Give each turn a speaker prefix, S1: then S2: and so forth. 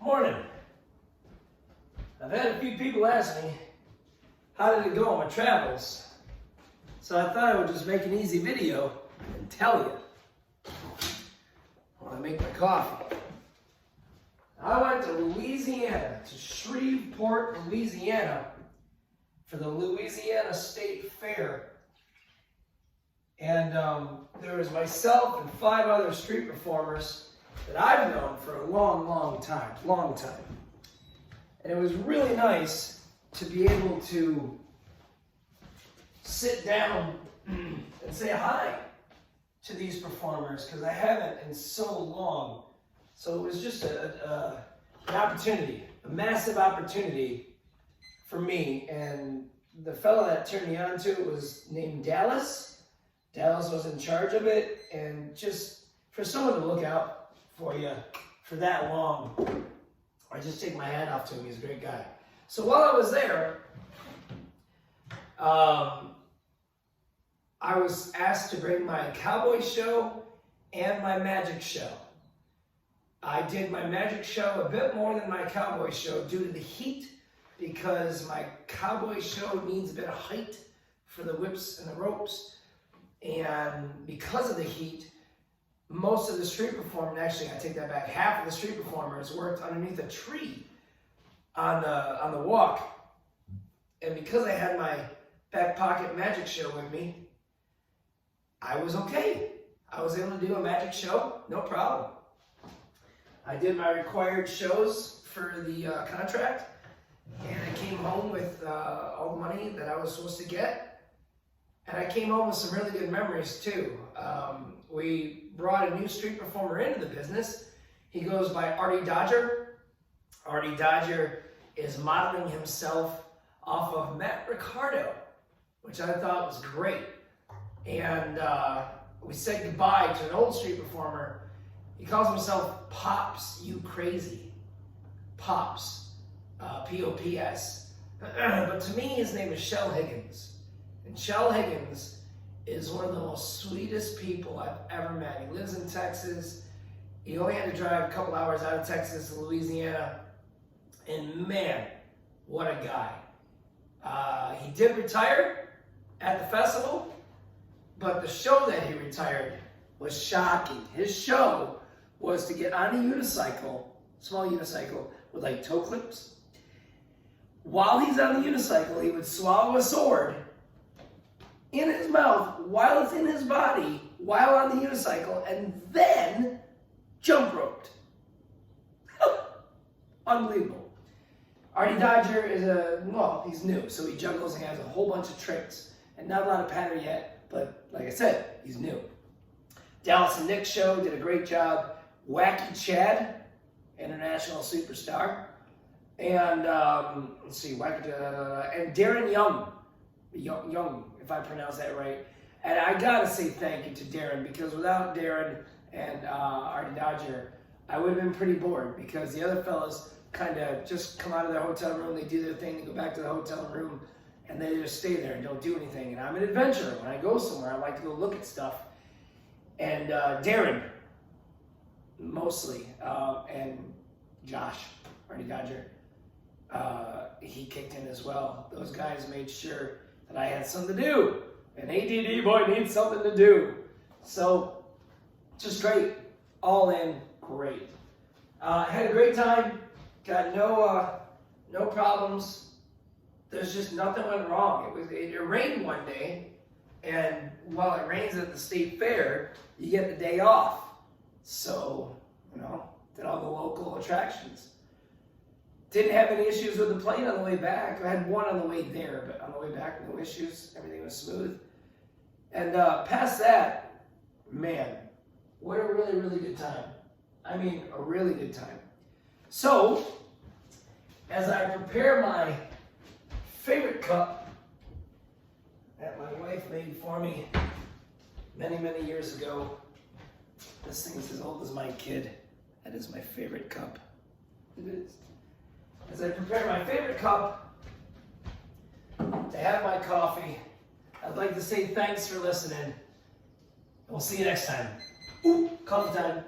S1: Morning. I've had a few people ask me, how did it go on my travels? So I thought I would just make an easy video and tell you while I make my coffee. I went to Louisiana, to Shreveport, Louisiana, for the Louisiana State Fair. And there was myself and 5 other street performers that I've known for a long time. And it was really nice to be able to sit down and say hi to these performers, because I haven't in so long. So it was just an opportunity, a massive opportunity for me. And the fellow that turned me on to it was named Dallas. Dallas was in charge of it, and just for someone to look out for you for that long, I just take my hat off to him. He's a great guy. So while I was there, I was asked to bring my cowboy show and my magic show. I did my magic show a bit more than my cowboy show due to the heat, because my cowboy show needs a bit of height for the whips and the ropes. And because of the heat, most of the street performers, actually I take that back, half of the street performers worked underneath a tree on the walk. And because I had my back pocket magic show with me, I was okay. I was able to do a magic show, no problem. I did my required shows for the contract, and I came home with all the money that I was supposed to get. And I came home with some really good memories too. We brought a new street performer into the business. He goes by Arty Dodge. Arty Dodge is modeling himself off of Matt Ricardo, which I thought was great. And we said goodbye to an old street performer. He calls himself Pops, You Crazy. Pops, P-O-P-S. But to me, his name is Shell Higgins. And Shell Higgins is one of the most sweetest people I've ever met. He lives in Texas. He only had to drive a couple hours out of Texas to Louisiana. And man, what a guy. He did retire at the festival, but the show that he retired was shocking. His show was to get on a unicycle, small unicycle, with like toe clips. While he's on the unicycle, he would swallow a sword in his mouth while it's in his body, while on the unicycle, and then jump roped. Unbelievable. Arty Dodge is he's new, so he juggles and has a whole bunch of tricks, and not a lot of pattern yet, but like I said, he's new. Dallas and Nick's show did a great job. Wacky Chad, international superstar, and let's see, and Darren Young, if I pronounce that right. And I gotta say thank you to Darren, because without Darren and Arty Dodge, I would have been pretty bored, because the other fellas kind of just come out of their hotel room, they do their thing, they go back to the hotel room, and they just stay there and don't do anything. And I'm an adventurer. When I go somewhere, I like to go look at stuff. And Darren, mostly, and Josh, Arty Dodge, he kicked in as well. Those guys made sure that I had something to do. An ADD boy needs something to do. So, just great. All in, great. Had a great time. Got no problems. There's just nothing went wrong. It rained one day, and while it rains at the state fair, you get the day off. So, did all the local attractions. Didn't have any issues with the plane on the way back. I had one on the way there, but on the way back, no issues. Everything was smooth. And past that, man, what a really good time. I mean, a really good time. So, as I prepare my favorite cup that my wife made for me many years ago, this thing is as old as my kid. That is my favorite cup. It is. As I prepare my favorite cup to have my coffee, I'd like to say thanks for listening. We'll see you next time. Ooh, coffee time.